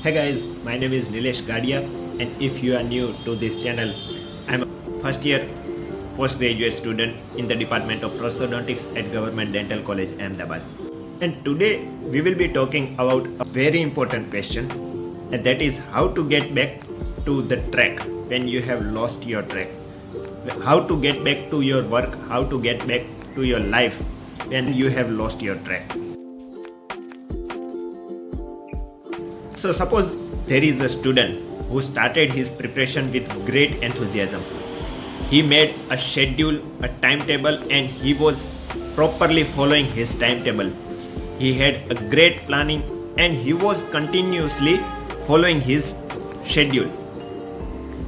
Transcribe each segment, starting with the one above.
Hey guys, my name is Nilesh Gadia, and if you are new to this channel, I'm a first year postgraduate student in the Department of Prosthodontics at Government Dental College, Ahmedabad. And today we will be talking about a very important question, and that is how to get back to the track when you have lost your track. How to get back to your work, how to get back to your life when you have lost your track. So suppose there is a student who started his preparation with great enthusiasm. He made a schedule, a timetable, and he was properly following his timetable. He had a great planning and he was continuously following his schedule.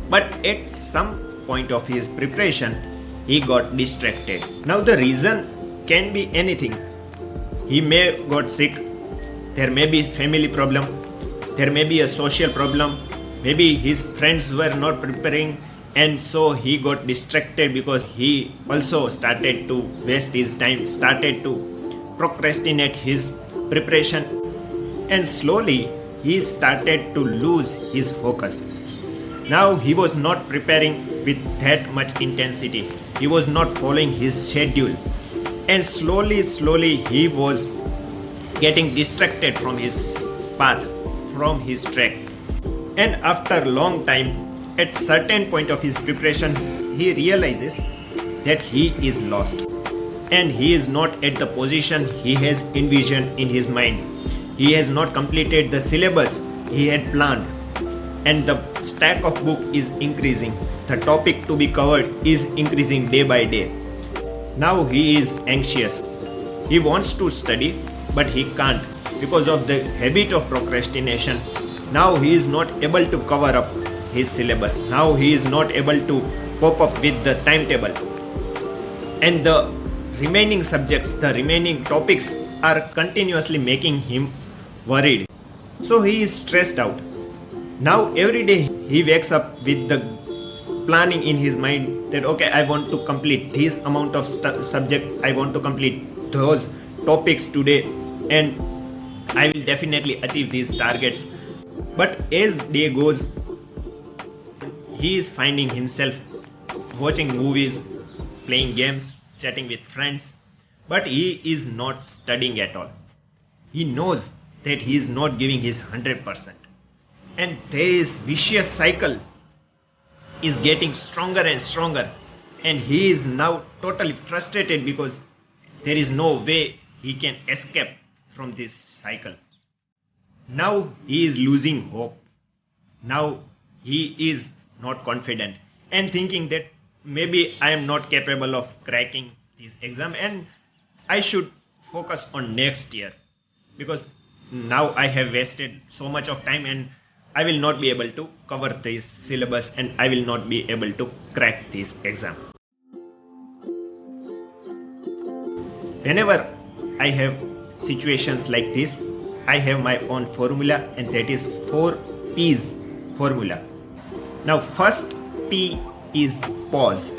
But at some point of his preparation, he got distracted. Now the reason can be anything. He may got sick, there may be family problem, there may be a social problem, maybe his friends were not preparing, and so he got distracted because he also started to waste his time, started to procrastinate his preparation, and slowly he started to lose his focus. Now he was not preparing with that much intensity, he was not following his schedule, and slowly he was getting distracted from his path, from his track. And after a long time, at certain point of his preparation, he realizes that he is lost and he is not at the position he has envisioned in his mind. He has not completed the syllabus he had planned, and the stack of book is increasing. The topic to be covered is increasing day by day. Now he is anxious. He wants to study, but he can't because of the habit of procrastination. Now he is not able to cover up his syllabus. Now he is not able to cope up with the timetable. And the remaining subjects, the remaining topics are continuously making him worried. So he is stressed out. Now every day he wakes up with the planning in his mind that okay, I want to complete this amount of subject, I want to complete those topics today, and I will definitely achieve these targets. But as day goes, he is finding himself watching movies, playing games, chatting with friends, but he is not studying at all. He knows that he is not giving his 100%. And this vicious cycle is getting stronger and stronger, and he is now totally frustrated because there is no way he can escape from this cycle. Now he is losing hope. Now he is not confident and thinking that maybe I am not capable of cracking this exam and I should focus on next year because now I have wasted so much of time and I will not be able to cover this syllabus and I will not be able to crack this exam. Whenever I have situations like this, I have my own formula, and that is 4 P's formula. Now first P is pause.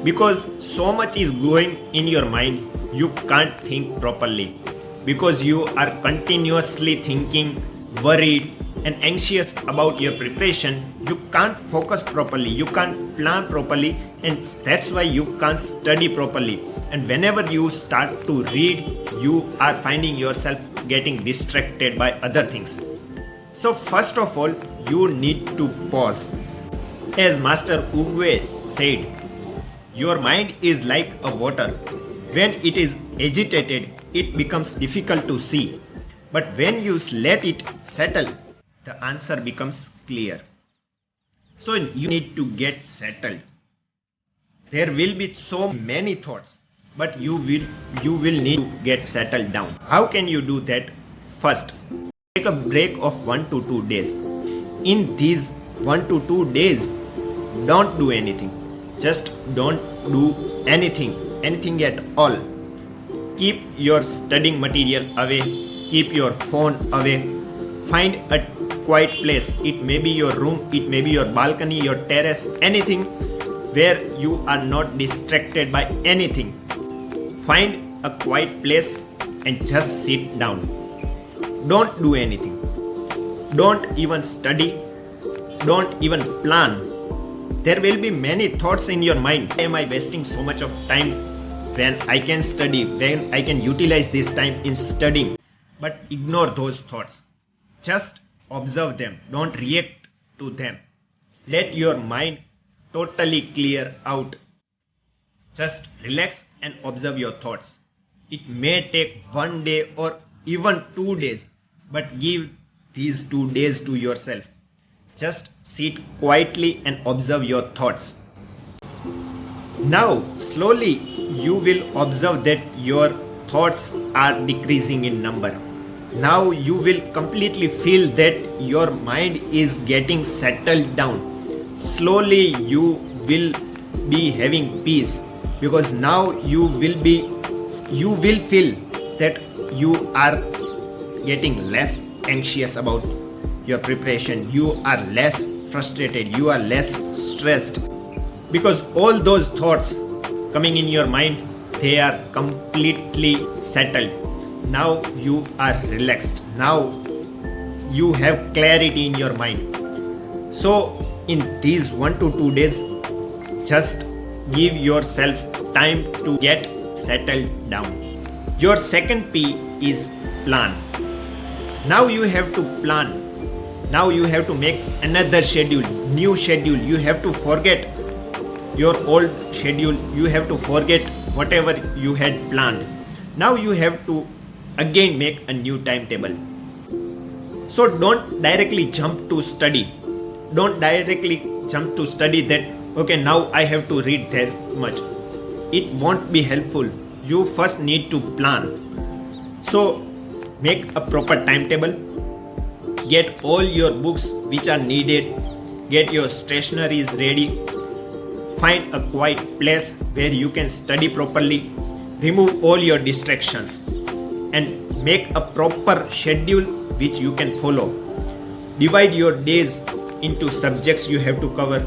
Because so much is going in your mind, you can't think properly. Because you are continuously thinking, worried and anxious about your preparation, you can't focus properly, you can't plan properly, and that's why you can't study properly. And whenever you start to read, you are finding yourself getting distracted by other things. So first of all, you need to pause. As Master Uwe said, your mind is like a water. When it is agitated, it becomes difficult to see. But when you let it settle, the answer becomes clear. So you need to get settled. There will be so many thoughts, but you will need to get settled down. How can you do that? First, take a break of 1 to 2 days. In these 1 to 2 days, don't do anything. Just don't do anything at all. Keep your studying material away. Keep your phone away. Find a quiet place. It may be your room, it may be your balcony, your terrace, anything where you are not distracted by anything. Find a quiet place and just sit down. Don't do anything. don't even study, don't even plan. There will be many thoughts in your mind. Why am I wasting so much of time when I can study, when I can utilize this time in studying? But ignore those thoughts. Just observe them. Don't react to them. Let your mind totally clear out. Just relax and observe your thoughts. It may take 1 day or even 2 days, but give these 2 days to yourself. Just sit quietly and observe your thoughts. Now, slowly you will observe that your thoughts are decreasing in number. Now you will completely feel that your mind is getting settled down. Slowly you will be having peace, because now you will feel that you are getting less anxious about your preparation. You are less frustrated, you are less stressed, because all those thoughts coming in your mind, they are completely settled. Now you are relaxed. Now you have clarity in your mind. So in these 1 to 2 days, just give yourself time to get settled down. Your second P is plan. Now you have to plan. Now you have to make another schedule, new schedule. You have to forget your old schedule. You have to forget whatever you had planned. Now you have to again make a new timetable. So don't directly jump to study. Don't directly jump to study that, okay, now I have to read that much. It won't be helpful. You first need to plan. So make a proper timetable. Get all your books which are needed. Get your stationeries ready. Find a quiet place where you can study properly. Remove all your distractions and make a proper schedule which you can follow. Divide your days into subjects you have to cover,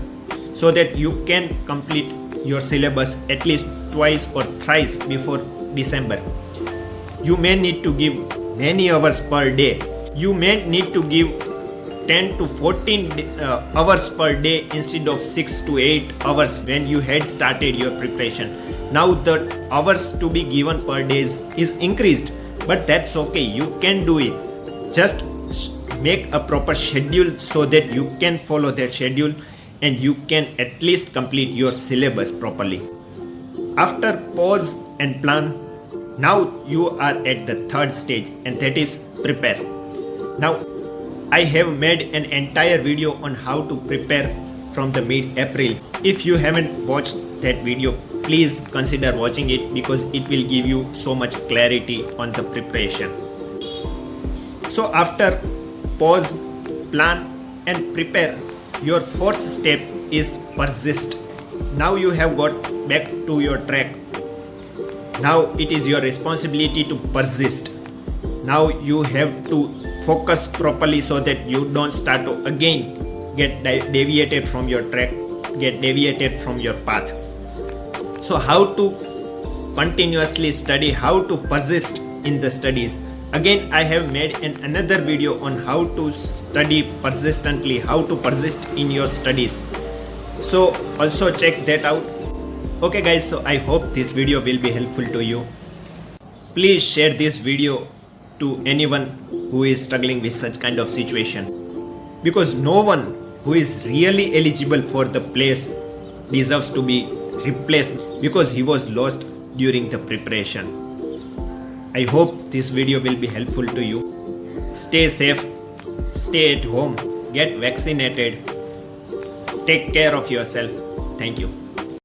so that you can complete your syllabus at least twice or thrice before December. You may need to give many hours per day. You may need to give 10 to 14 hours per day instead of 6 to 8 hours when you had started your preparation. Now the hours to be given per day is increased, but that's okay. You can do it. Just make a proper schedule so that you can follow that schedule and you can at least complete your syllabus properly. After pause and plan, now you are at the third stage, and that is prepare. Now I have made an entire video on how to prepare from the mid-April. If you haven't watched that video, please consider watching it, because it will give you so much clarity on the preparation. So after pause, plan and prepare, your fourth step is persist. Now you have got back to your track. Now it is your responsibility to persist. Now you have to focus properly so that you don't start to again get deviated from your track, get deviated from your path. So how to continuously study, how to persist in the studies. Again, I have made another video on how to study persistently, how to persist in your studies. So also check that out. Okay guys, so I hope this video will be helpful to you. Please share this video to anyone who is struggling with such kind of situation, because no one who is really eligible for the place deserves to be replaced because he was lost during the preparation. I hope this video will be helpful to you. Stay safe, stay at home, get vaccinated, take care of yourself. Thank you.